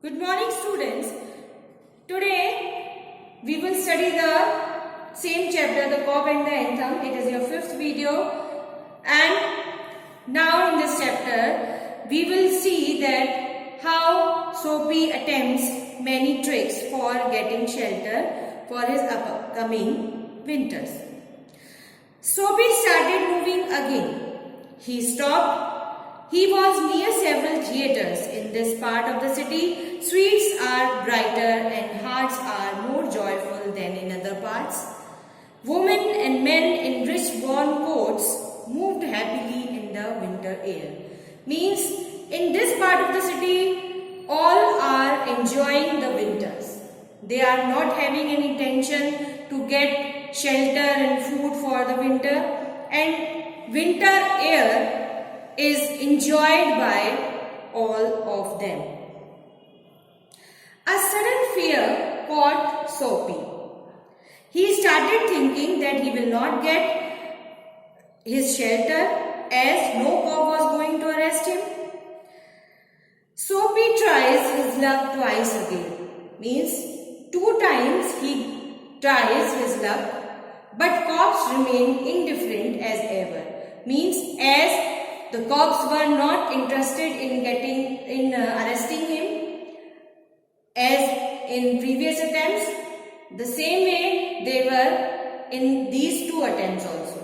Good morning, students. Today we will study the same chapter, the cob and the anthem. It is your fifth video, and now in this chapter we will see that how Soapy attempts many tricks for getting shelter for his upcoming winters. Soapy started moving again. He stopped. He was near several theatres. In this part of the city, sweets are brighter and hearts are more joyful than in other parts. Women and men in rich worn coats moved happily in the winter air. Means, in this part of the city, all are enjoying the winters. They are not having any tension to get shelter and food for the winter, and winter air is enjoyed by all of them. A sudden fear caught Soapy. He started thinking that he will not get his shelter as no cob was going to arrest him. Soapy tries his luck twice again. Means 2 times he tries his luck, but cops remain indifferent as ever. Means as the cops were not interested in arresting him as in previous attempts. The same way they were in these 2 attempts also.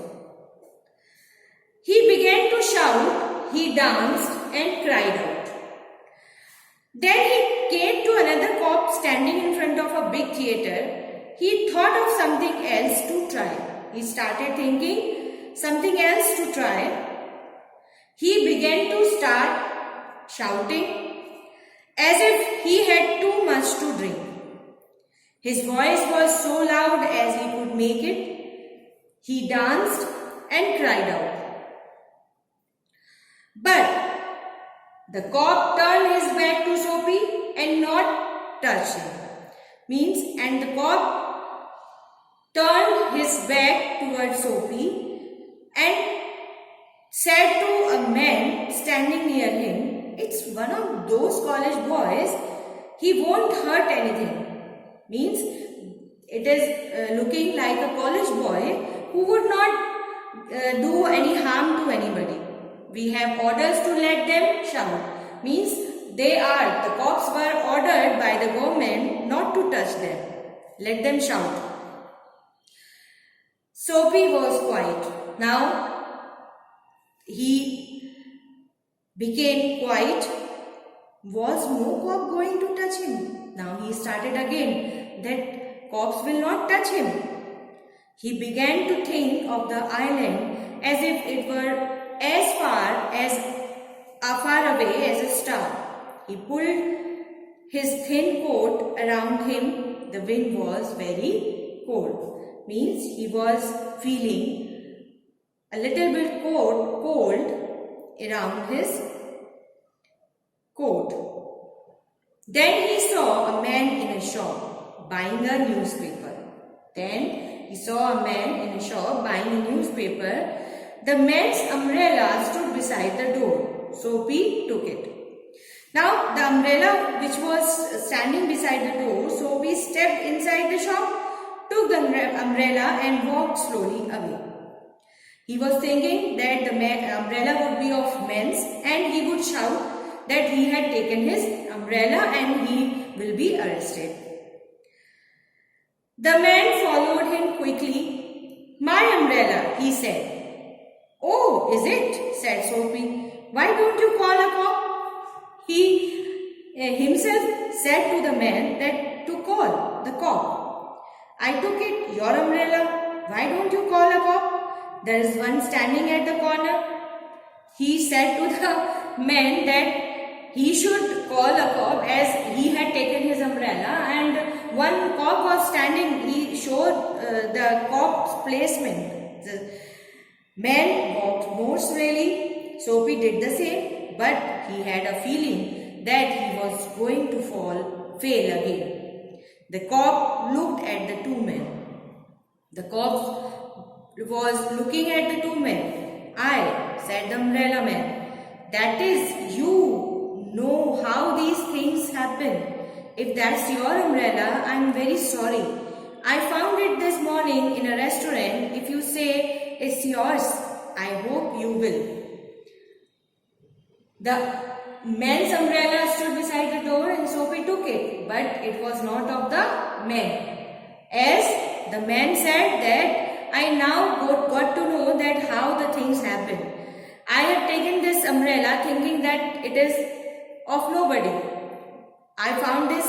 He began to shout, he danced and cried out. Then he came to another cop standing in front of a big theatre. He thought of something else to try. He started thinking something else to try. He began to start shouting as if he had too much to drink. His voice was so loud as he could make it. He danced and cried out. But the cob turned his back to Soapy and not touched him. And the cob turned his back towards Soapy and said to a man standing near him, "It's one of those college boys. He won't hurt anything." It is looking like a college boy who would not do any harm to anybody. We have orders to let them shout. The cops were ordered by the government not to touch them. Let them shout. Soapy was quiet. Now he became quiet. Was no cop going to touch him? Now he started again that cops will not touch him. He began to think of the island as if it were as far away as a star. He pulled his thin coat around him. The wind was very cold. He was feeling a little bit cold around his coat. Then he saw a man in a shop buying a newspaper. The man's umbrella stood beside the door. Soapy took it. Now the umbrella which was standing beside the door, Soapy stepped inside the shop, took the umbrella and walked slowly away. He was thinking that the umbrella would be of men's and he would shout that he had taken his umbrella and he will be arrested. The man followed him quickly. "My umbrella," he said. "Oh, is it?" said Soapy. "Why don't you call a cop?" He himself said to the man that to call the cop. "I took it, your umbrella. Why don't you call a cop? There is one standing at the corner." He said to the man that he should call a cop as he had taken his umbrella, and one cop was standing. He showed the cop's placement. The man walked more slowly. Soapy did the same, but he had a feeling that he was going to fail again. The cop looked at the 2 men. The cop was looking at the 2 men. "I," said the umbrella man. "That is you know how these things happen. If that's your umbrella, I'm very sorry. I found it this morning in a restaurant. If you say it's yours, I hope you will. The man's umbrella stood beside the door and Soapy took it, but it was not of the man. As the man said that I now got to know that how the things happen. I have taken this umbrella thinking that it is of nobody. I found this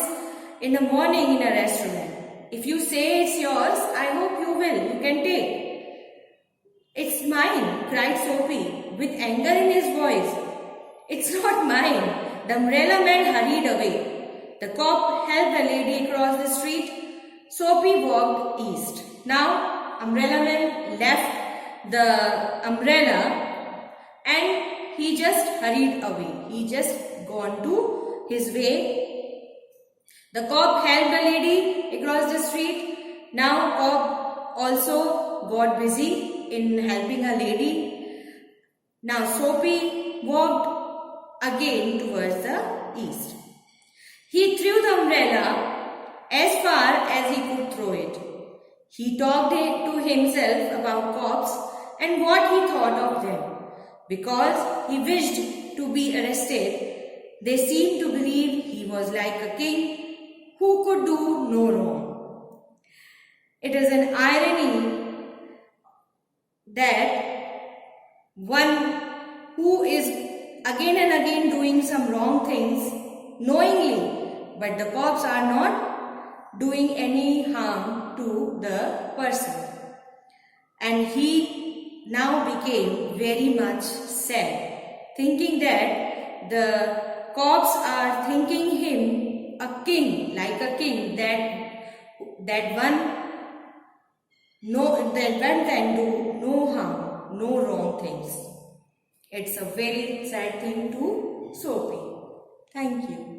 in the morning in a restaurant. If you say it's yours, I hope you will. You can take. It's mine, cried Soapy with anger in his voice. It's not mine. The umbrella man hurried away. The cop helped the lady across the street. Soapy walked east. Now, umbrella man left the umbrella and he just hurried away. He just gone to his way. The cop helped the lady across the street. Now, cop also got busy in helping a lady. Now, Soapy walked again towards the east. He threw the umbrella as far as he could throw it. He talked to himself about cops and what he thought of them. Because he wished to be arrested, they seemed to believe he was like a king who could do no wrong. It is an irony that one who is again and again doing some wrong things knowingly, but the cops are not doing any harm to the person. And he now became very much sad, thinking that the cops are thinking him a king, like a king, that one can do no harm, no wrong things. It's a very sad thing to Soapy. Thank you.